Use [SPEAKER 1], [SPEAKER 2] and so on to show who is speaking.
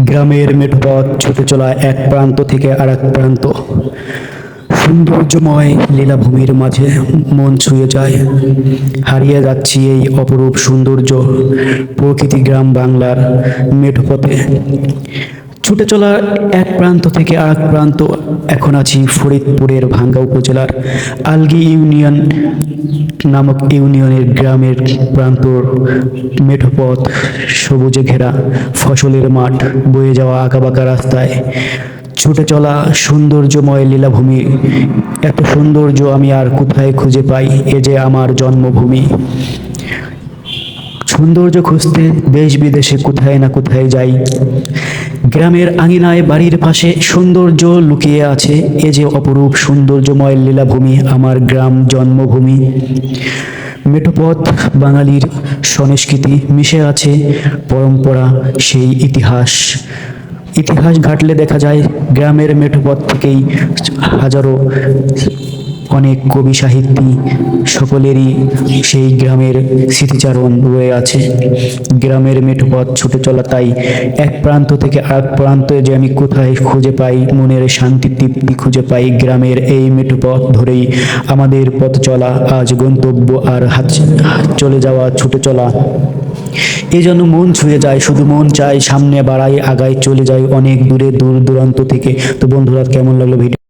[SPEAKER 1] গ্রামের মেঠো পথ ছুটে চলা এক প্রান্ত থেকে আর এক প্রান্ত, সৌন্দর্যময় লীলাভূমির মাঝে মন ছুঁয়ে যায়। হারিয়ে যাচ্ছি এই অপরূপ সৌন্দর্য প্রকৃতি গ্রাম বাংলার মেঠো পথে ছুটে চলা এক প্রান্ত থেকে আর এক প্রান্ত। এখন আছি ফরিদপুরের ভাঙ্গা উপজেলার আলগী ইউনিয়ন নামক ইউনিয়নের গ্রামের প্রান্তর মেঠো পথ, সবুজে ঘেরা ফসলের মাঠ, বয়ে যাওয়া আঁকাবাঁকা রাস্তায় ছুটে চলা সৌন্দর্যময় লীলাভূমি। এত সৌন্দর্য আমি আর কোথায় খুঁজে পাই? এ যে আমার জন্মভূমি। সৌন্দর্য খুঁজতে দেশ বিদেশে কোথায় না কোথায় যাই। গ্রামের আঙিনায় বাড়ির পাশে সৌন্দর্য লুকিয়ে আছে। এ যে অপরূপ সৌন্দর্যময় লীলাভূমি, আমার গ্রাম জন্মভূমি। মেঠো পথ বাঙালির সংস্কৃতি, মিশে আছে পরম্পরা, সেই ইতিহাস। ইতিহাস ঘাটলে দেখা যায় গ্রামের মেঠো পথ থেকেই হাজারো অনেক কবি সাহিত্যী সকলেরই সেই গ্রামের স্মৃতিচারণ রয়ে আছে। গ্রামের মেঠো পথ ছুটে চলা, তাই এক প্রান্ত থেকে আরেক প্রান্তে যে আমি কোথায় খুঁজে পাই মনের শান্তি তৃপ্তি খুঁজে পাই, গ্রামের এই মেঠো পথ ধরেই আমাদের পথ চলা। আজ গন্তব্য আর চলে যাওয়া ছুটে চলা, এই জন্য মন ছুঁয়ে যায়, শুধু মন চায় সামনে বাড়াই আগায় চলে যায় অনেক দূরে, দূর দূরান্ত থেকে। তো বন্ধুরা, কেমন লাগলো ভিডিও?